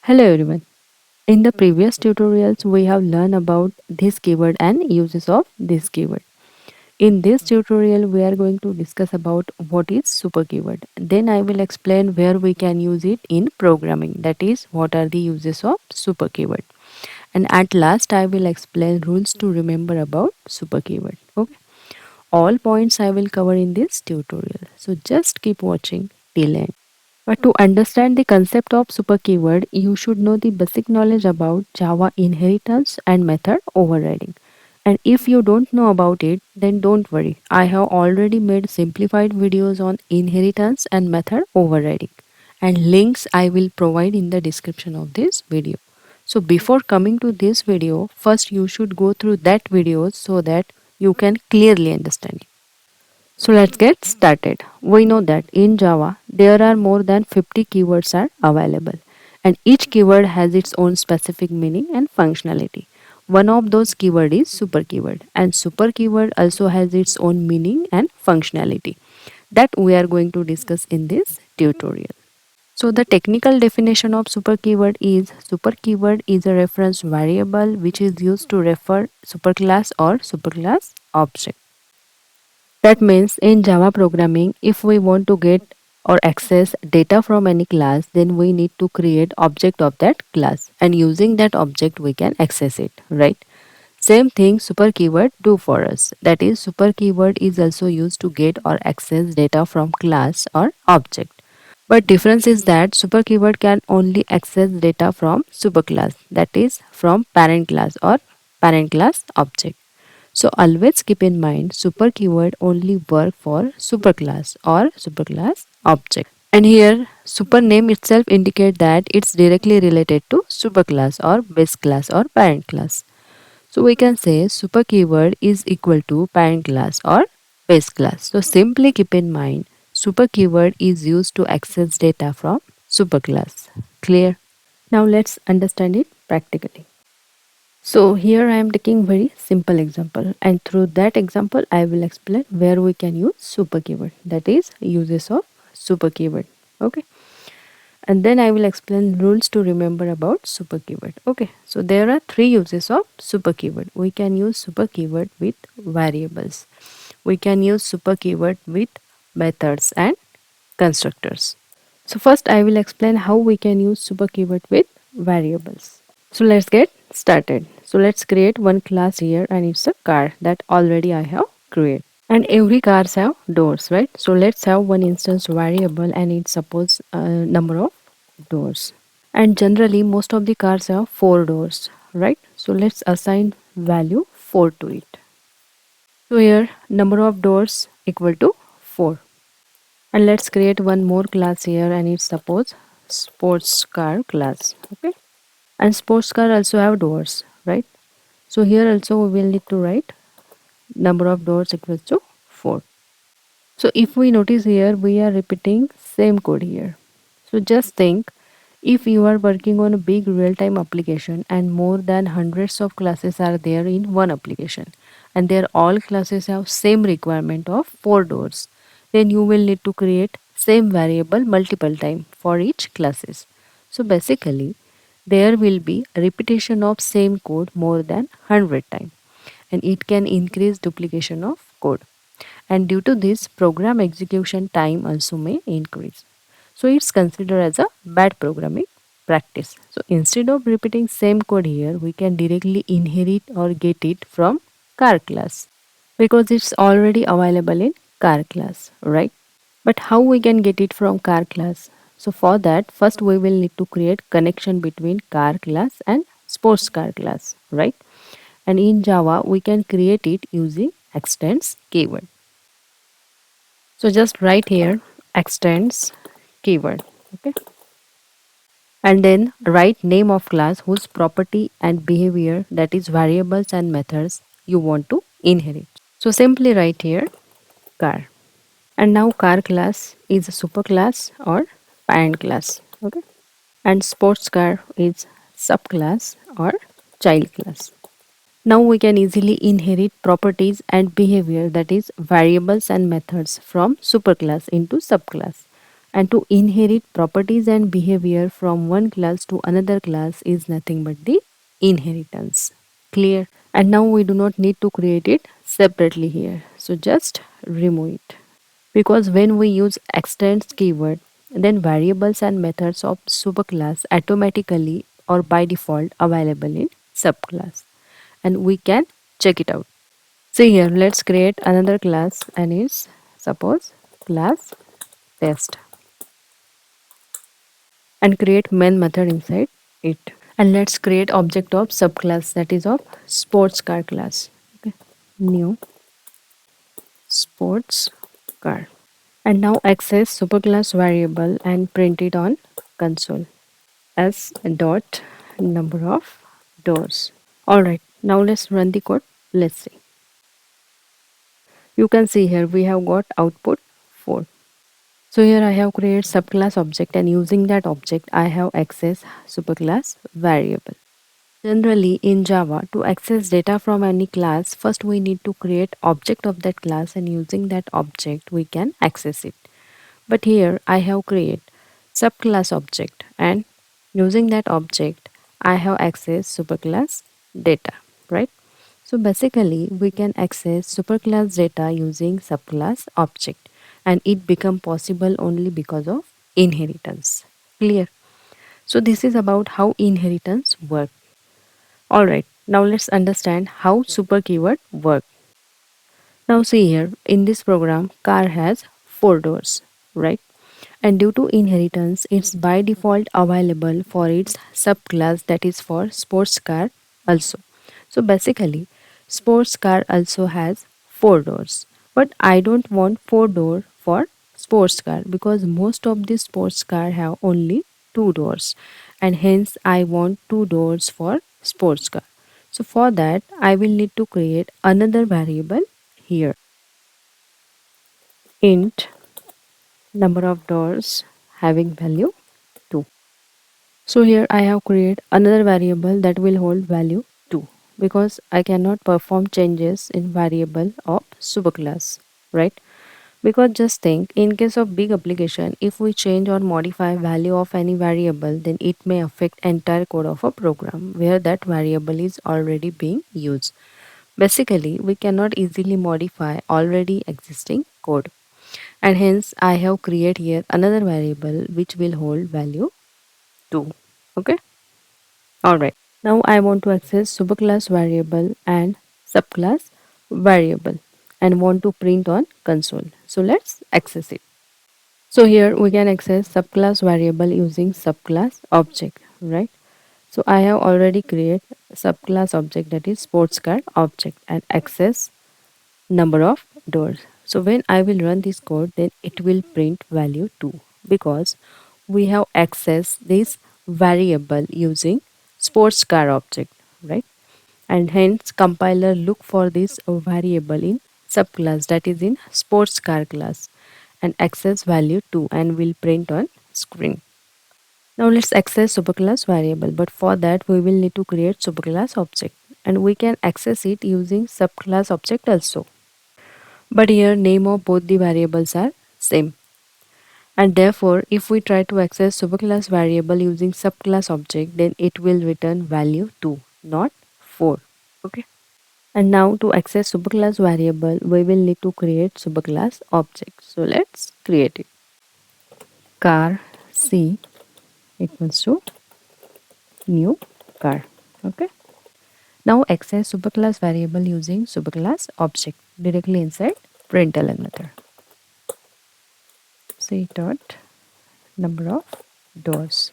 Hello everyone. In the previous tutorials, we have learned about this keyword and uses of this keyword. In this tutorial, we are going to discuss about what is super keyword. Then I will explain where we can use it in programming. That is, what are the uses of super keyword. And at last, I will explain rules to remember about super keyword. Okay. All points I will cover in this tutorial. So just keep watching till end. But to understand the concept of super keyword, you should know the basic knowledge about Java inheritance and method overriding. And if you don't know about it, then don't worry. I have already made simplified videos on inheritance and method overriding. And links I will provide in the description of this video. So before coming to this video, first you should go through that video so that you can clearly understand it. So let's get started. We know that in Java there are more than 50 keywords are available and each keyword has its own specific meaning and functionality. One of those keyword is super keyword and super keyword also has its own meaning and functionality that we are going to discuss in this tutorial. So the technical definition of super keyword is a reference variable which is used to refer superclass or superclass object. That means in Java programming, if we want to get or access data from any class, then we need to create object of that class and using that object we can access it, right? Same thing super keyword do for us. That is super keyword is also used to get or access data from class or object. But difference is that super keyword can only access data from superclass, that is from parent class or parent class object. So always keep in mind super keyword only work for superclass or superclass object. And here super name itself indicate that it's directly related to superclass or base class or parent class. So we can say super keyword is equal to parent class or base class. So simply keep in mind super keyword is used to access data from superclass. Clear? Now let's understand it practically. So here I am taking very simple example and through that example I will explain where we can use super keyword, that is uses of super keyword. Okay, and then I will explain rules to remember about super keyword. Okay, so there are three uses of super keyword. We can use super keyword with variables, we can use super keyword with methods and constructors. So first I will explain how we can use super keyword with variables. So let's get started. So let's create one class here and it's a car that already I have created. And every cars have doors, right? So let's have one instance variable and it suppose a number of doors. And generally most of the cars have 4 doors, right? So let's assign value 4 to it. So here number of doors equal to 4. And let's create one more class here and it's suppose sports car class. Okay. And sports car also have doors, right? So here also we will need to write number of doors equals to 4. So if we notice here we are repeating same code here. So just think, if you are working on a big real-time application and more than hundreds of classes are there in one application and their all classes have same requirement of 4 doors, then you will need to create same variable multiple time for each classes. So basically there will be a repetition of same code more than 100 times and it can increase duplication of code, and due to this program execution time also may increase. So it's considered as a bad programming practice. So instead of repeating same code here, we can directly inherit or get it from car class because it's already available in car class, right? But how we can get it from car class? So for that, first we will need to create connection between car class and sports car class, right? And in Java, we can create it using extends keyword. So just write here extends keyword. Okay. And then write name of class whose property and behavior, that is variables and methods, you want to inherit. So simply write here car. And now car class is a superclass or parent class. Okay. And sports car is subclass or child class. Now we can easily inherit properties and behavior, that is variables and methods, from superclass into subclass. And to inherit properties and behavior from one class to another class is nothing but the inheritance. Clear? And now we do not need to create it separately here. So just remove it. Because when we use extends keyword, then variables and methods of superclass automatically or by default available in subclass. And we can check it out. See here, let's create another class and it's suppose class test and create main method inside it. And let's create object of subclass that is of sports car class. Okay. New sports car. And now access superclass variable and print it on console as a dot number of doors. Alright, now let's run the code. Let's see. You can see here we have got output 4. So here I have created subclass object and using that object I have access superclass variable. Generally in Java to access data from any class first we need to create object of that class and using that object we can access it. But here I have create subclass object and using that object I have access superclass data, right? So basically we can access superclass data using subclass object and it become possible only because of inheritance. Clear? So this is about how inheritance work. Alright, now let's understand how super keyword work. Now see here, in this program, car has 4 doors, right? And due to inheritance, it's by default available for its subclass that is for sports car also. So basically, sports car also has 4 doors. But I don't want 4 door for sports car because most of the sports car have only 2 doors and hence I want 2 doors for sports car. So for that, I will need to create another variable here. Int number of doors having value 2. So here I have created another variable that will hold value 2 because I cannot perform changes in variable of superclass, right? Because just think in case of big application if we change or modify value of any variable then it may affect entire code of a program where that variable is already being used. Basically we cannot easily modify already existing code and hence I have created here another variable which will hold value 2. Okay. Alright. Now I want to access superclass variable and subclass variable and want to print on console. So let's access it. So here we can access subclass variable using subclass object, right? So I have already created subclass object that is sports car object and access number of doors. So when I will run this code, then it will print value 2 because we have accessed this variable using sports car object, right? And hence compiler look for this variable in subclass that is in sports car class and access value 2 and will print on screen. Now let's access superclass variable, but for that we will need to create superclass object and we can access it using subclass object also. But here name of both the variables are same. And therefore, if we try to access superclass variable using subclass object, then it will return value 2, not 4. Okay. And now to access superclass variable, we will need to create superclass object. So let's create it. Car C equals to new car. Okay. Now access superclass variable using superclass object directly inside println method. C dot number of doors.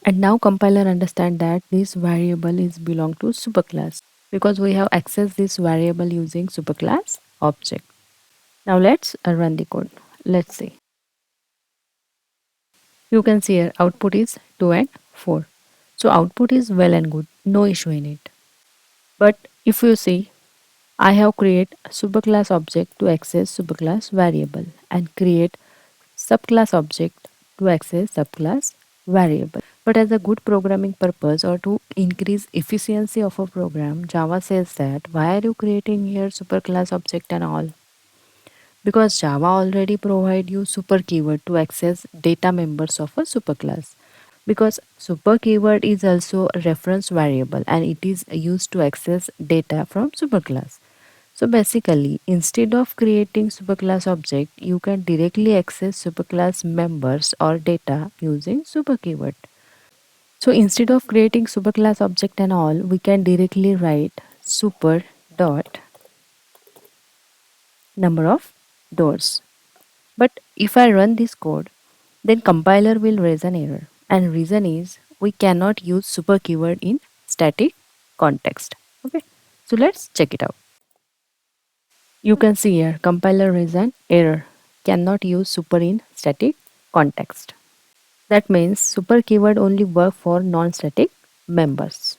And now compiler understand that this variable is belong to superclass because we have accessed this variable using superclass object. Now let's run the code. Let's see. You can see here output is 2 and 4. So output is well and good, no issue in it. But if you see, I have create superclass object to access superclass variable and create subclass object to access subclass variable. But as a good programming purpose or to increase efficiency of a program, Java says that why are you creating here superclass object and all? Because Java already provide you super keyword to access data members of a superclass. Because super keyword is also a reference variable and it is used to access data from superclass. So basically, instead of creating superclass object, you can directly access superclass members or data using super keyword. So instead of creating superclass object and all, we can directly write super dot number of doors. But if I run this code, then compiler will raise an error. And reason is we cannot use super keyword in static context. Okay. So let's check it out. You can see here compiler raise an error. Cannot use super in static context. That means super keyword only work for non-static members.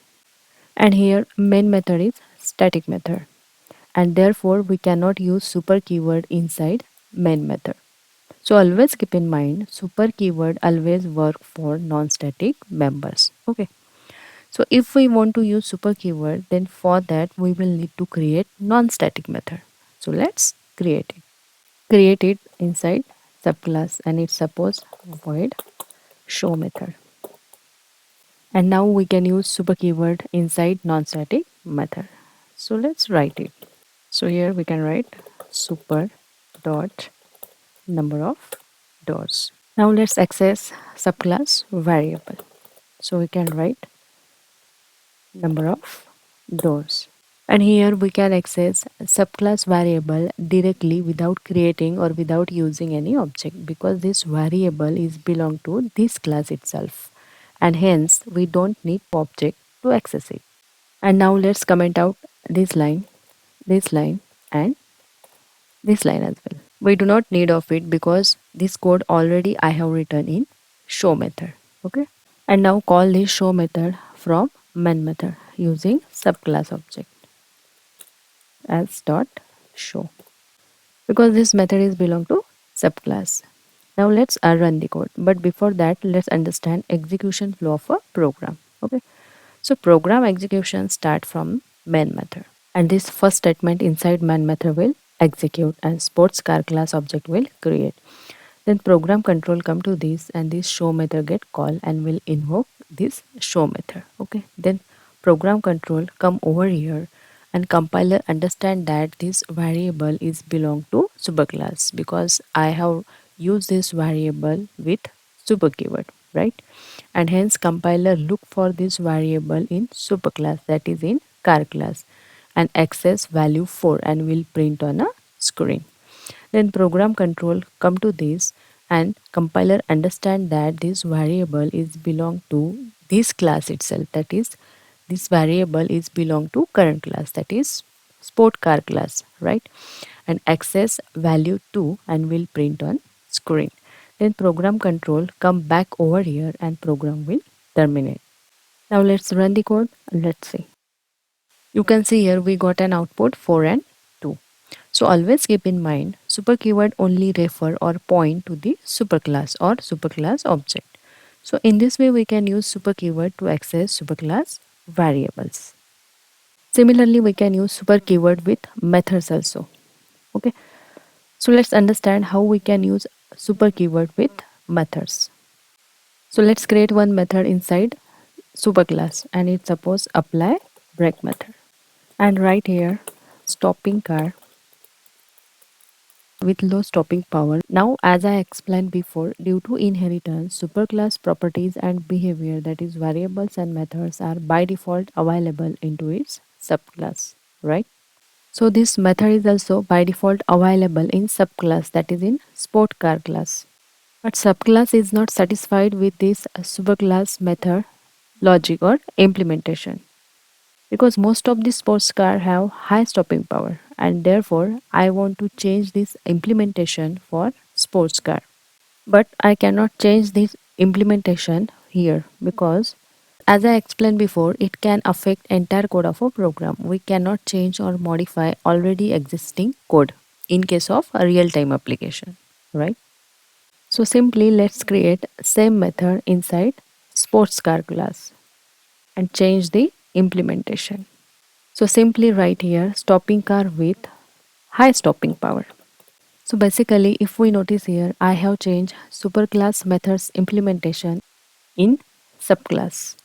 And here main method is static method. And therefore we cannot use super keyword inside main method. So always keep in mind super keyword always work for non-static members. Okay. So if we want to use super keyword, then for that we will need to create non-static method. So let's create it. Create it inside subclass and it's suppose void show method. And now we can use super keyword inside non-static method. So let's write it. So here we can write super dot number of doors. Now let's access subclass variable. So we can write number of doors. And here we can access subclass variable directly without creating or without using any object because this variable is belong to this class itself. And hence we don't need object to access it. And now let's comment out this line and this line as well. We do not need of it because this code already I have written in show method. Okay. And now call this show method from main method using subclass object as dot show because this method is belong to subclass. Now let's run the code. But before that, let's understand execution flow of a program. Okay. So program execution start from main method. And this first statement inside main method will execute and sports car class object will create. Then program control come to this and this show method get called and will invoke this show method. Okay. Then program control come over here and compiler understand that this variable is belong to superclass because I have used this variable with super keyword, right? And hence compiler look for this variable in superclass that is in car class and access value 4 and will print on a screen. Then program control come to this and compiler understand that this variable is belong to this class itself, that is this variable is belong to current class, that is sport car class, right? And access value 2 and will print on screen. Then program control come back over here and program will terminate. Now let's run the code. Let's see. You can see here we got an output 4 and 2. So always keep in mind super keyword only refer or point to the superclass or superclass object. So in this way we can use super keyword to access superclass variables. Similarly we can use super keyword with methods also. Okay. So let's understand how we can use super keyword with methods. So let's create one method inside superclass and it suppose apply break method. And right here stopping car with low stopping power. Now as I explained before, due to inheritance, superclass properties and behavior, that is variables and methods, are by default available into its subclass, right? So this method is also by default available in subclass, that is in sport car class. But subclass is not satisfied with this superclass method logic or implementation because most of the sports car have high stopping power and therefore I want to change this implementation for sports car. But I cannot change this implementation here because as I explained before, it can affect entire code of a program. We cannot change or modify already existing code in case of a real-time application, right? So simply let's create same method inside sports car class and change the implementation. So simply write here stopping car with high stopping power. So basically, if we notice here, I have changed superclass methods implementation in subclass.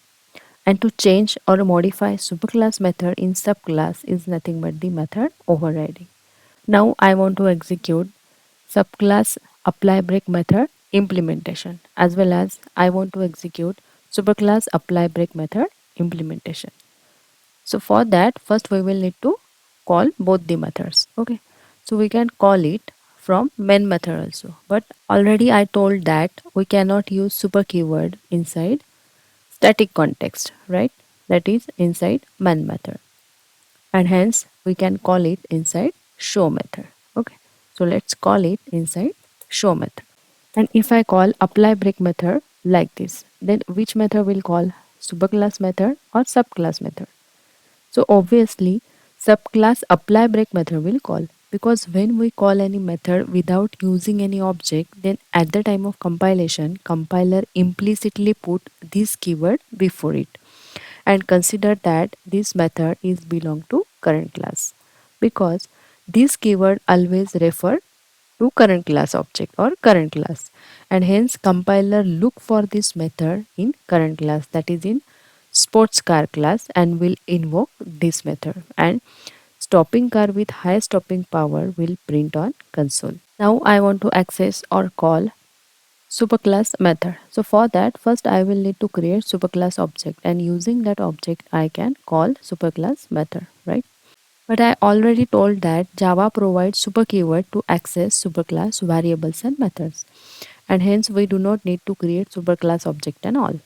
And to change or modify superclass method in subclass is nothing but the method overriding. Now I want to execute subclass apply break method implementation, as well as I want to execute superclass apply break method implementation. So for that, first we will need to call both the methods. Okay. So we can call it from main method also. But already I told that we cannot use super keyword inside static context, right? That is inside main method. And hence we can call it inside show method. Okay. So let's call it inside show method. And if I call apply break method like this, then which method will call superclass method or subclass method? So obviously, subclass apply break method will call, because when we call any method without using any object, then at the time of compilation, compiler implicitly put this keyword before it and consider that this method is belong to current class, because this keyword always refer to current class object or current class, and hence compiler look for this method in current class, that is in sports car class, and will invoke this method, and stopping car with high stopping power will print on console. Now I want to access or call superclass method. So for that, first I will need to create superclass object, and using that object I can call superclass method, right? But I already told that Java provides super keyword to access superclass variables and methods. And hence we do not need to create superclass object and all.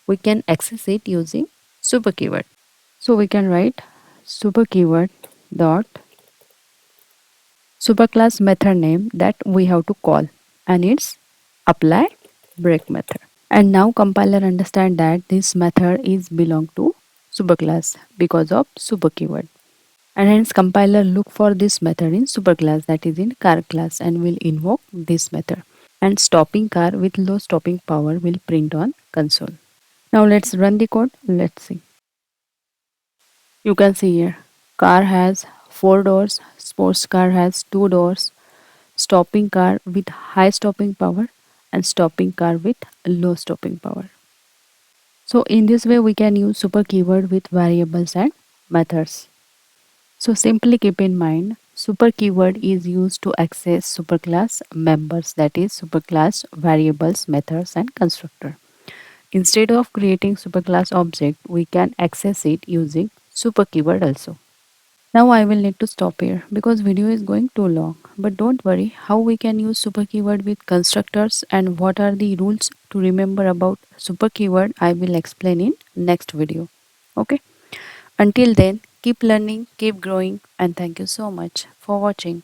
We can access it using super keyword. So we can write super keyword dot superclass method name that we have to call, and it's apply break method. And now compiler understand that this method is belong to superclass because of super keyword. And hence compiler look for this method in superclass, that is in car class, and will invoke this method. And stopping car with low stopping power will print on console. Now let's run the code. Let's see. You can see here car has 4 doors, sports car has 2 doors, stopping car with high stopping power, and stopping car with low stopping power. So in this way we can use super keyword with variables and methods. So simply keep in mind, super keyword is used to access superclass members, that is superclass variables, methods and constructor. Instead of creating superclass object, we can access it using super keyword also. Now I will need to stop here because video is going too long. But don't worry, how we can use super keyword with constructors and what are the rules to remember about super keyword, I will explain in next video. Okay? Until then, keep learning, keep growing, and thank you so much for watching.